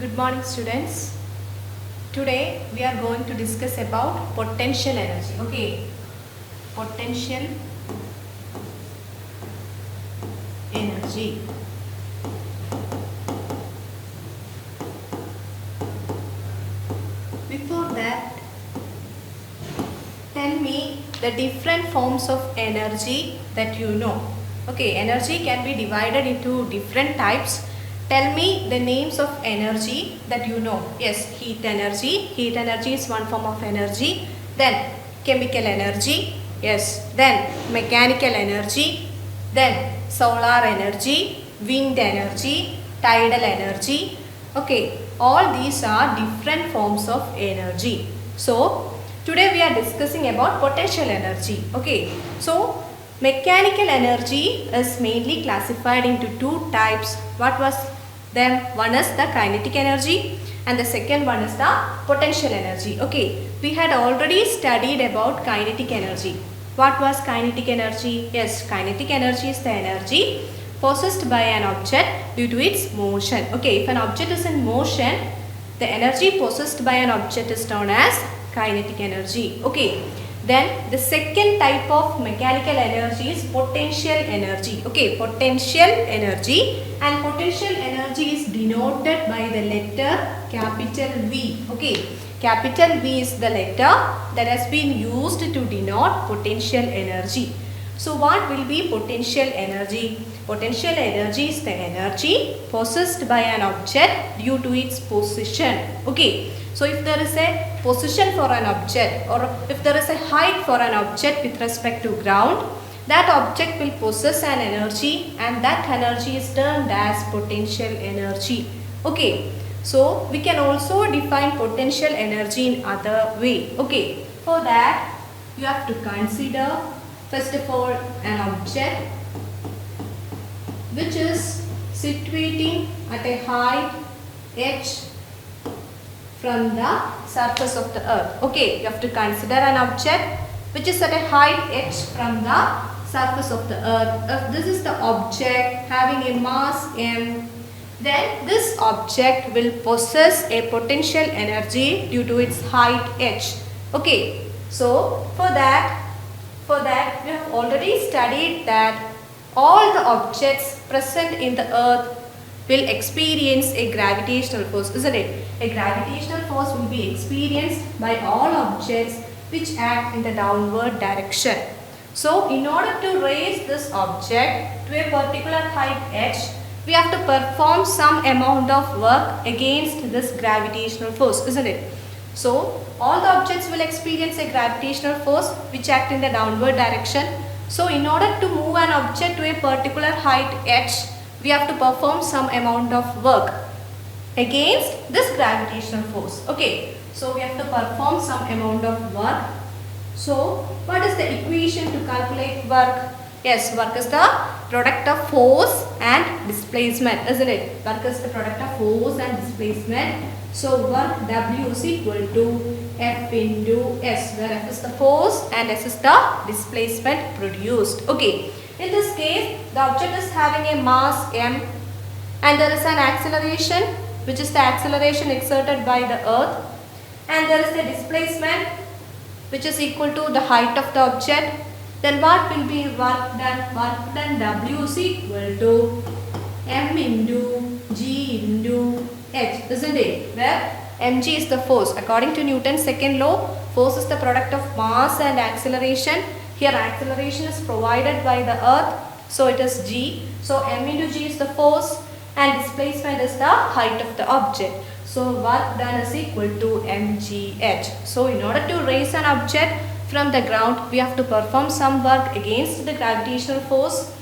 Good morning, students. Today we are going to discuss about potential energy. Okay, potential energy. Before that, tell me the different forms of energy that you know. Okay, energy can be divided into different types. Tell me the names of energy that you know. Yes, heat energy. Heat energy is one form of energy. Then chemical energy. Yes. Then mechanical energy. Then solar energy, wind energy, tidal energy. Okay, all these are different forms of energy. So today we are discussing about potential energy. Okay, so mechanical energy is mainly classified into two types. What was them? One is the kinetic energy and the second one is the potential energy. Okay, we had already studied about kinetic energy. What was kinetic energy? Yes, kinetic energy is the energy possessed by an object due to its motion. Okay, if an object is in motion, the energy possessed by an object is known as kinetic energy. Okay, then the second type of mechanical energy is potential energy. Okay, potential energy, and potential energy is denoted by the letter capital V. Okay, capital V is the letter that has been used to denote potential energy. So what will be potential energy? Potential energy is the energy possessed by an object due to its position. Okay. So if there is a position for an object, or if there is a height for an object with respect to ground, that object will possess an energy and that energy is termed as potential energy. Okay. So we can also define potential energy in other way. Okay. For that you have to consider first of all an object which is situating at a height h from the surface of the earth. Okay, you have to consider an object which is at a height h from the surface of the earth. If this is the object having a mass m, then this object will possess a potential energy due to its height h. Okay, so for that we have already studied that all the objects present in the earth will experience a gravitational force, isn't it? A gravitational force will be experienced by all objects which act in the downward direction. So in order to raise this object to a particular height h, we have to perform some amount of work against this gravitational force, isn't it? So all the objects will experience a gravitational force which act in the downward direction. So in order to move an object to a particular height h, we have to perform some amount of work against this gravitational force. Okay, so we have to perform some amount of work. So what is the equation to calculate work? Yes, work is the product of force and displacement, isn't it? Work is the product of force and displacement. So work W is equal to F into S, where F is the force and S is the displacement produced. Okay, in this case the object is having a mass m and there is an acceleration which is the acceleration exerted by the earth, and there is the displacement which is equal to the height of the object. Then what will be work done? Work done W is equal to m into g into h, isn't it? Where mg is the force. According to Newton's second law, force is the product of mass and acceleration. Here acceleration is provided by the earth, so it is g. So m into g is the force and displacement is the height of the object. So work done is equal to mgh. So in order to raise an object from the ground, we have to perform some work against the gravitational force,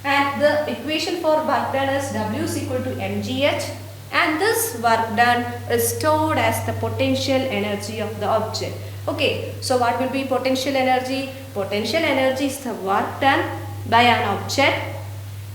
and the equation for work done is W is equal to mgh, and this work done is stored as the potential energy of the object. Okay, so what will be potential energy? Potential energy is the work done by an object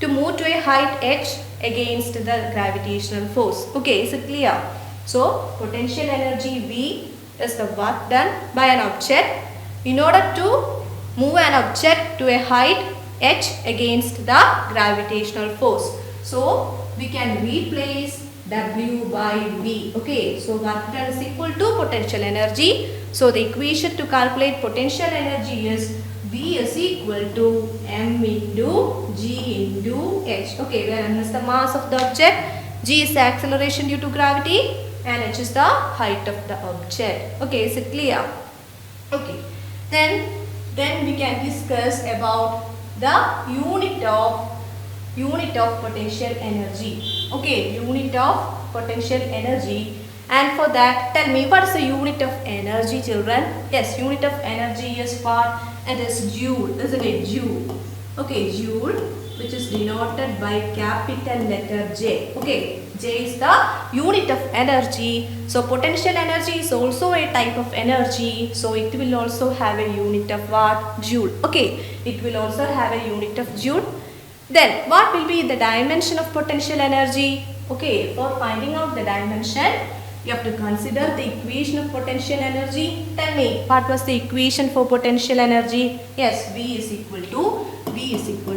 to move to a height h against the gravitational force. Okay, is it clear? So potential energy V is the work done by an object in order to move an object to a height h against the gravitational force. So we can replace W by V. Okay, so work done is equal to potential energy. So the equation to calculate potential energy is V is equal to M into G into H. Okay, where M is the mass of the object, G is the acceleration due to gravity, and H is the height of the object. Okay, is it clear? Okay, then we can discuss about the unit of potential energy. Okay, unit of potential energy. And for that, tell me, what is the unit of energy, children? Yes, unit of energy is what? It is joule, isn't it? Joule. Okay, joule, which is denoted by capital letter J. Okay, J is the unit of energy. So potential energy is also a type of energy. So it will also have a unit of what? Joule. Okay, it will also have a unit of joule. Then what will be the dimension of potential energy? Okay, for finding out the dimension, you have to consider the equation of potential energy. Tell me, what was the equation for potential energy? Yes, V is equal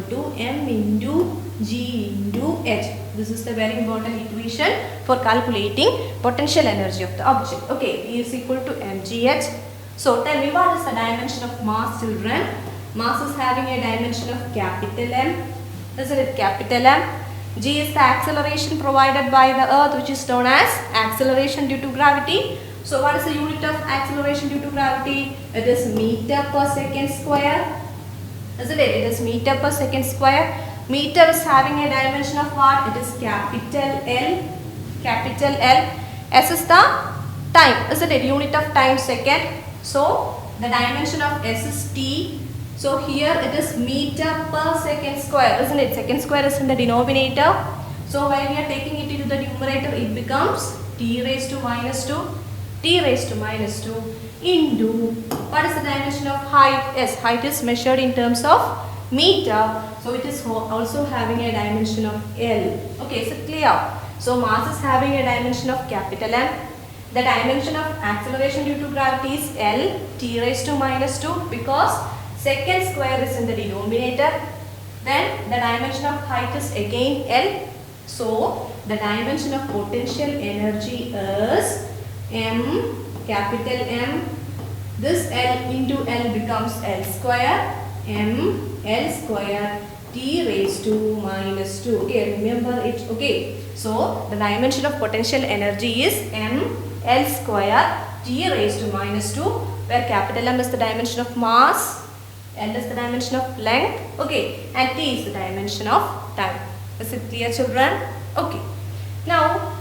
to M into G into H. This is the very important equation for calculating potential energy of the object. Okay, V is equal to mgh. So tell me, what is the dimension of mass, children? Mass is having a dimension of capital M. Isn't it capital M? G is the acceleration provided by the earth, which is known as acceleration due to gravity. So what is the unit of acceleration due to gravity? It is meter per second square. Isn't it? It is meter per second square. Meter is having a dimension of what? It is capital L. Capital L. S is the time. Isn't it? Unit of time, second. So the dimension of S is T. So here it is meter per second square, isn't it? Second square is in the denominator. So when we are taking it into the numerator, it becomes T raised to minus 2. T raised to minus 2 into, what is the dimension of height? Yes, height is measured in terms of meter. So it is also having a dimension of L. Okay, is it clear? So mass is having a dimension of capital M. The dimension of acceleration due to gravity is L, T raised to minus 2, because second square is in the denominator. Then the dimension of height is again L. So the dimension of potential energy is M, capital M. This L into L becomes L square, M, L square, T raised to minus 2. Okay, remember it. Okay, so the dimension of potential energy is M, L square, T raised to minus 2, where capital M is the dimension of mass, L is the dimension of length, okay, and T is the dimension of time. Is it clear, children? Okay. Now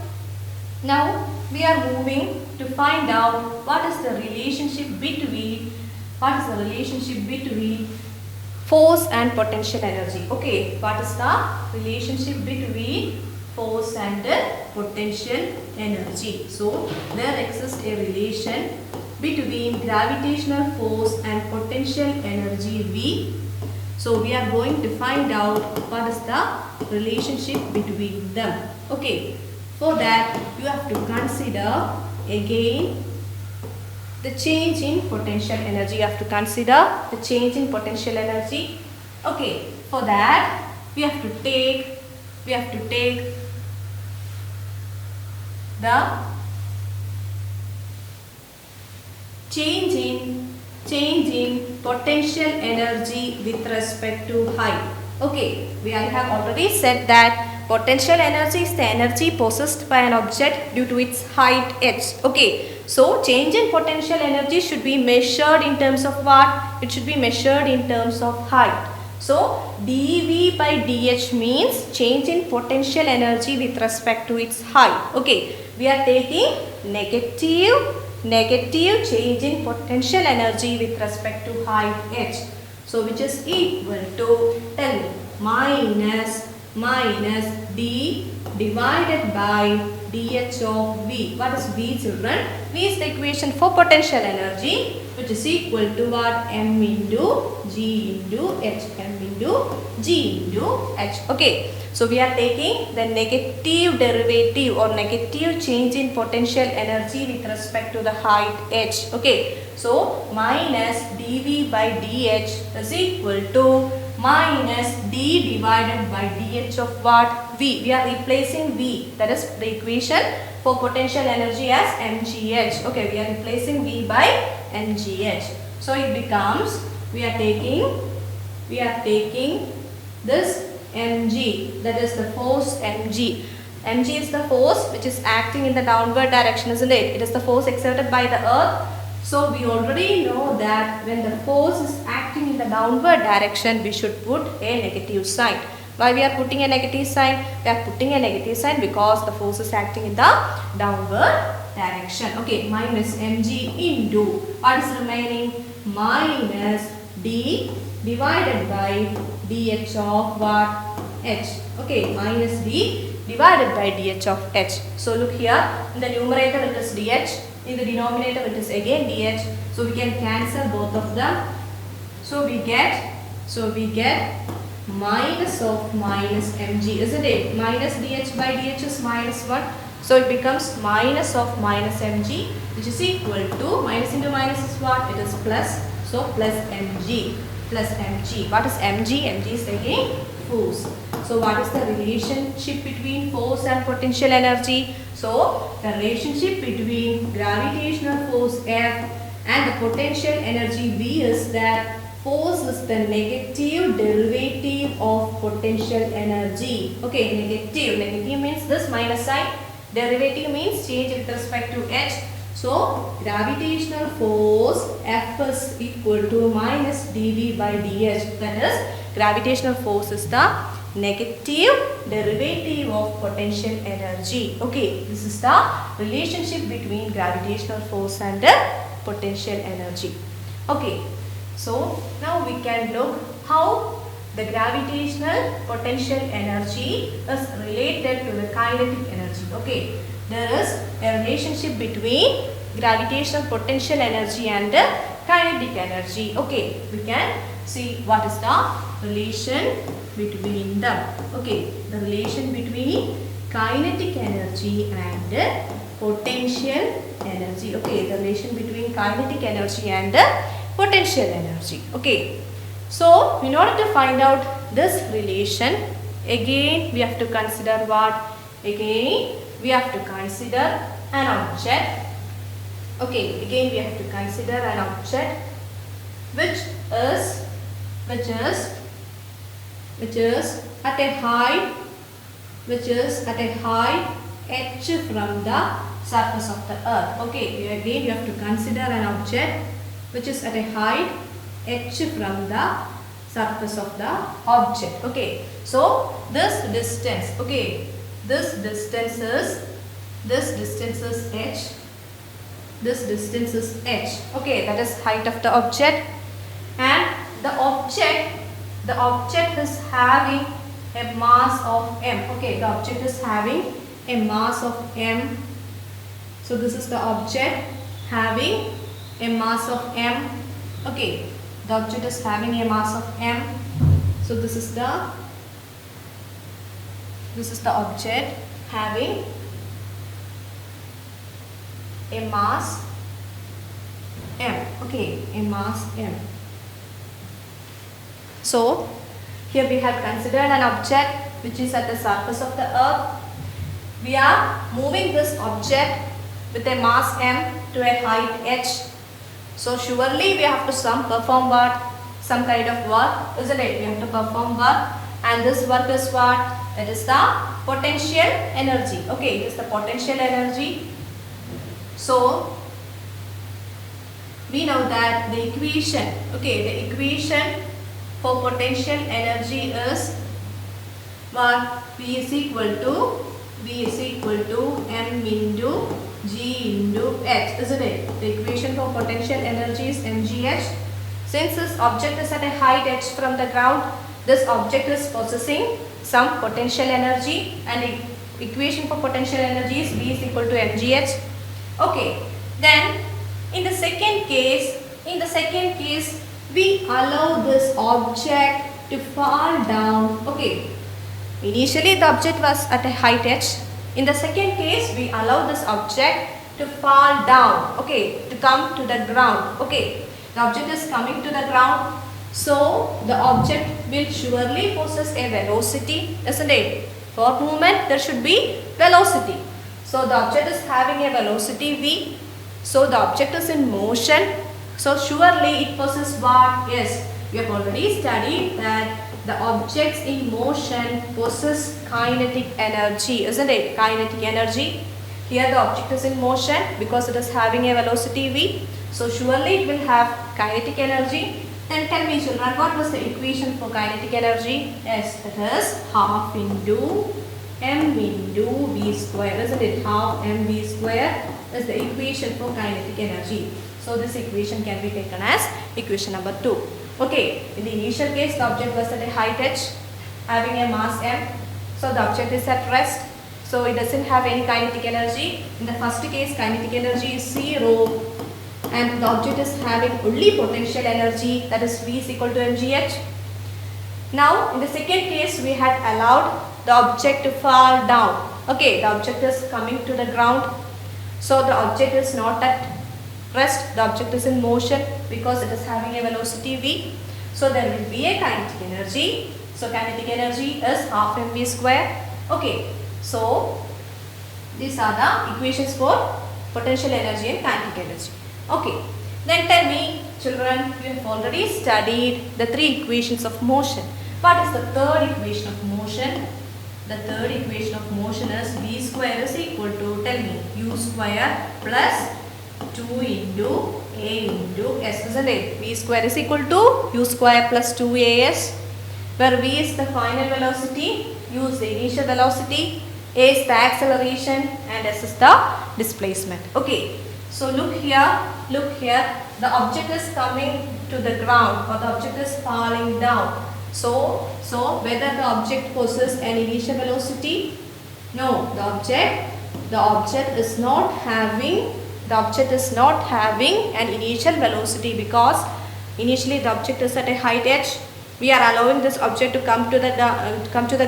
we are moving to find out what is the relationship between force and potential energy. Okay, what is the relationship between force and potential energy? So there exists a relation between gravitational force and potential energy V. So we are going to find out what is the relationship between them. Okay, for that you have to consider again the change in potential energy. You have to consider the change in potential energy. Okay, for that we have to take the change in potential energy with respect to height. Okay, we have already said that potential energy is the energy possessed by an object due to its height h. Okay, so change in potential energy should be measured in terms of what? It should be measured in terms of height. So dV by dH means change in potential energy with respect to its height. Okay, we are taking negative change in potential energy with respect to height h. So which is equal to, tell me, minus d divided by dH of V. What is V, children? V is the equation for potential energy, which is equal to what? M into G into H. M into G into H. Okay. So we are taking the negative derivative or negative change in potential energy with respect to the height h. Okay. So minus dV by dH is equal to minus d divided by dH of what? V. We are replacing V. That is the equation for potential energy as mgh. Okay, we are replacing V by mgh. So it becomes, we are taking this mg, that is the force mg. Mg is the force which is acting in the downward direction, isn't it? It is the force exerted by the earth. So we already know that when the force is acting in the downward direction, we should put a negative sign. Why we are putting a negative sign? We are putting a negative sign because the force is acting in the downward direction. Okay, minus mg into, what is remaining? Minus d divided by dH of what? H. Okay, minus d divided by dH of H. So look here, in the numerator it is dH, in the denominator it is again dH. So we can cancel both of them. So we get minus of minus mg, isn't it? Minus dH by dH is minus 1. So it becomes minus of minus mg, which is equal to, minus into minus is what? It is plus. So plus mg. What is mg? Mg is again force. So what is the relationship between force and potential energy? So the relationship between gravitational force F and the potential energy V is that force is the negative derivative of potential energy. Okay, negative means this minus sign, derivative means change with respect to H. So gravitational force F is equal to minus dV by dH. That is, gravitational force is the negative derivative of potential energy. Okay, this is the relationship between gravitational force and potential energy. Okay, so now we can look how the gravitational potential energy is related to the kinetic energy. Okay, there is a relationship between gravitational potential energy and kinetic energy. Okay, we can see what is the relation between them. Okay, the relation between kinetic energy and potential energy. Okay, the relation between kinetic energy and potential energy. Okay, so in order to find out this relation, again we have to consider what? Again we have to consider an object. Okay, again we have to consider an object which is at a height h from the surface of the earth. Okay, again you have to consider an object which is at a height h from the surface of the object. Okay, so this distance, okay, this distance is h. This distance is h. Okay, that is height of the object, and the object is having a mass of m. Okay, the object is having a mass of m. So this is the object having a mass of m. Okay, the object is having a mass of m. So this is the object having a mass m. Okay, a mass m. So here we have considered an object which is at the surface of the earth. We are moving this object with a mass m to a height h. So surely we have to perform what? Some kind of work, isn't it? We have to perform work, and this work is what? It is the potential energy. Okay, it is the potential energy. So we know that the equation, okay, the equation for potential energy is what? V is equal to m into g into h, isn't it? The equation for potential energy is mgh. Since this object is at a height h from the ground, this object is possessing some potential energy, and the equation for potential energy is V is equal to mgh. Okay, then in the second case, we allow this object to fall down. Okay, initially the object was at a height h. In the second case, we allow this object to fall down. Okay, to come to the ground. Okay, the object is coming to the ground. So the object will surely possess a velocity, isn't it? For movement there should be velocity. So the object is having a velocity v. So the object is in motion. So surely it possesses what? Yes, we have already studied that the objects in motion possess kinetic energy, isn't it? Kinetic energy. Here the object is in motion because it is having a velocity v. So surely it will have kinetic energy. Then tell me children, what was the equation for kinetic energy? Yes, that is half into m into v square, isn't it? Half mv square is the equation for kinetic energy. So this equation can be taken as equation number 2. Okay, in the initial case the object was at a height h having a mass m. So the object is at rest. So it doesn't have any kinetic energy. In the first case kinetic energy is 0 and the object is having only potential energy, that is v is equal to mgh. Now in the second case we had allowed the object to fall down. Okay, the object is coming to the ground. So the object is not at rest, the object is in motion because it is having a velocity v. So there will be a kinetic energy. So kinetic energy is half mv square. Okay, so these are the equations for potential energy and kinetic energy. Okay, then tell me children, you have already studied the 3 equations of motion. What is the third equation of motion? The third equation of motion is v square is equal to, tell me, u square plus 2 into a into s, isn't it? V square is equal to u square plus 2as, where v is the final velocity, u is the initial velocity, a is the acceleration and s is the displacement. Okay, so look here, the object is coming to the ground or the object is falling down. So whether the object possesses an initial velocity? No, the object is not having an initial velocity because initially the object is at a height h. We are allowing this object to come to the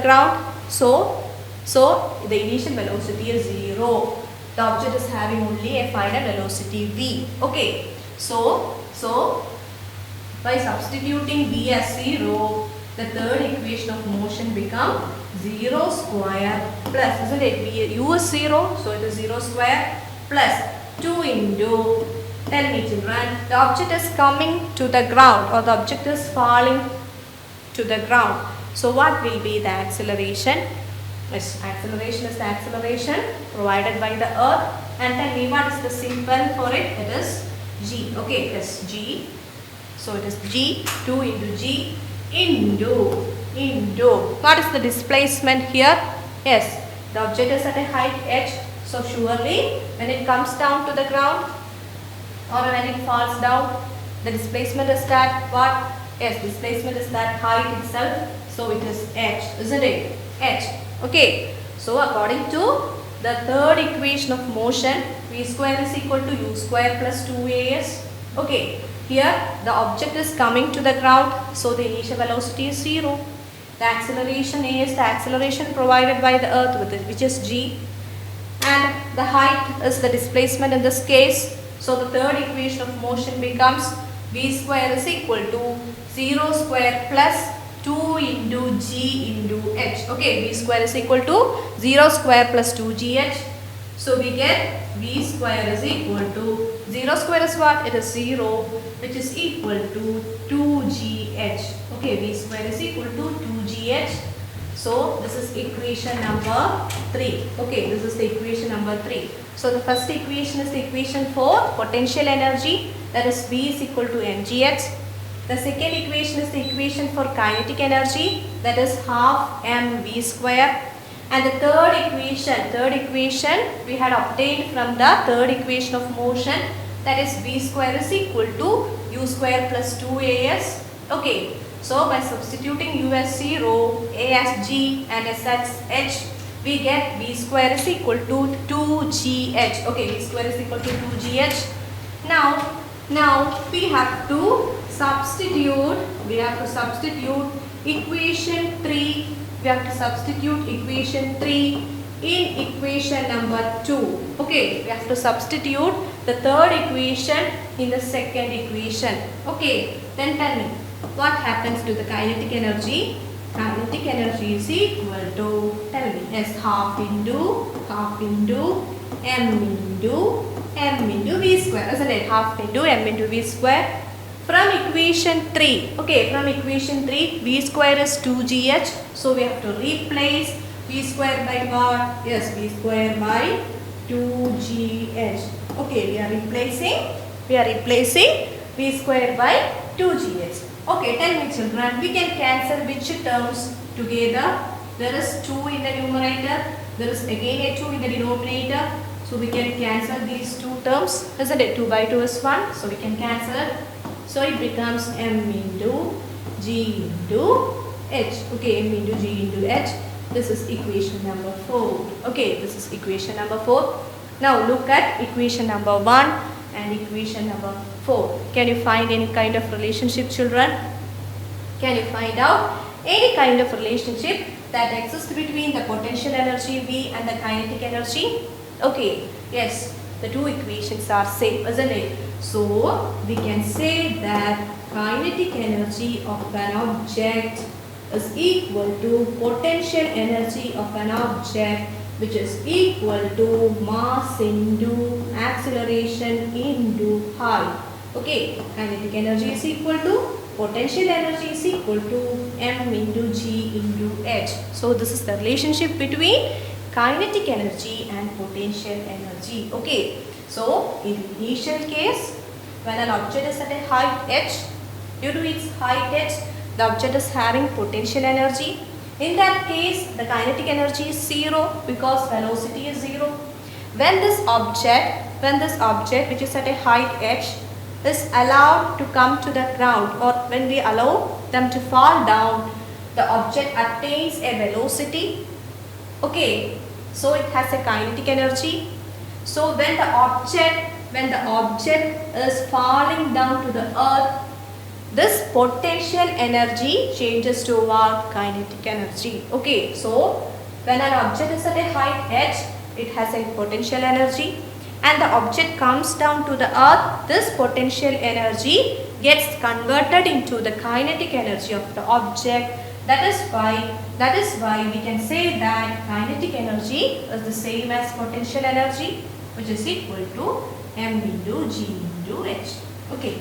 ground. So the initial velocity is 0. The object is having only a final velocity v. Okay, so by substituting v as 0, the third equation of motion become 0 square plus, isn't it? U is 0, so it is 0 square plus 2 into, tell me children, the object is coming to the ground or the object is falling to the ground. So what will be the acceleration? Yes, acceleration is the acceleration provided by the earth. And tell me what is the symbol for it? It is g. Okay, it is g. So it is g, 2 into g into what is the displacement here? Yes, the object is at a height h. So surely when it comes down to the ground or when it falls down, the displacement is that what? Yes, displacement is that height itself. So it is h, isn't it? H. Okay, so according to the third equation of motion, v square is equal to u square plus 2as. Okay, here the object is coming to the ground, so the initial velocity is 0. The acceleration a is the acceleration provided by the earth with it, which is g, and the height is the displacement in this case. So the third equation of motion becomes v square is equal to 0 square plus 2 into g into h. Okay, v square is equal to 0 square plus 2gh. So we get v square is equal to 0 square is what? It is 0, which is equal to 2gh. Okay, v square is equal to 2gh. So this is equation number 3. Okay, this is the equation number 3. So the first equation is the equation for potential energy, that is v is equal to mgh. The second equation is the equation for kinetic energy, that is half mv square. And the third equation we had obtained from the third equation of motion, that is v square is equal to u square plus 2as. Okay, so by substituting u as 0, a as g and s as h, we get v square is equal to 2gh. Okay, v square is equal to 2gh. Now we have to substitute equation 3. We have to substitute equation 3 in equation number 2. Okay, we have to substitute the third equation in the second equation. Okay, then tell me what happens to the kinetic energy? Kinetic energy is equal to, tell me, yes, half into m into v square, isn't it? Half into m into v square. From equation 3, okay, from equation 3, v square is 2gh. So we have to replace v square by what? Yes, v square by 2gh. Okay, we are replacing v square by 2gh. Okay, tell me children, we can cancel which terms together? There is 2 in the numerator, there is again a 2 in the denominator. So we can cancel these two terms, isn't it? 2 by 2 is 1, so we can cancel it. So it becomes m into g into h. Okay, m into g into h. This is equation number 4. Okay, this is equation number 4. Now look at equation number 1 and equation number 4. Can you find any kind of relationship, children? Can you find out any kind of relationship that exists between the potential energy V and the kinetic energy? Okay, yes, the two equations are same, isn't it? So we can say that kinetic energy of an object is equal to potential energy of an object, which is equal to mass into acceleration into height. Okay, kinetic energy is equal to potential energy is equal to m into g into h. So this is the relationship between kinetic energy and potential energy. Okay, so in the initial case, when an object is at a height h, due to its height h, the object is having potential energy. In that case, the kinetic energy is 0 because velocity is 0. When this object which is at a height h is allowed to come to the ground, or when we allow them to fall down, the object attains a velocity. Okay, so it has a kinetic energy. So when the object is falling down to the earth, this potential energy changes to our kinetic energy. Okay, so when an object is at a height h, it has a potential energy, and the object comes down to the earth, this potential energy gets converted into the kinetic energy of the object. That is why we can say that kinetic energy is the same as potential energy, which is equal to m into g into h. Okay.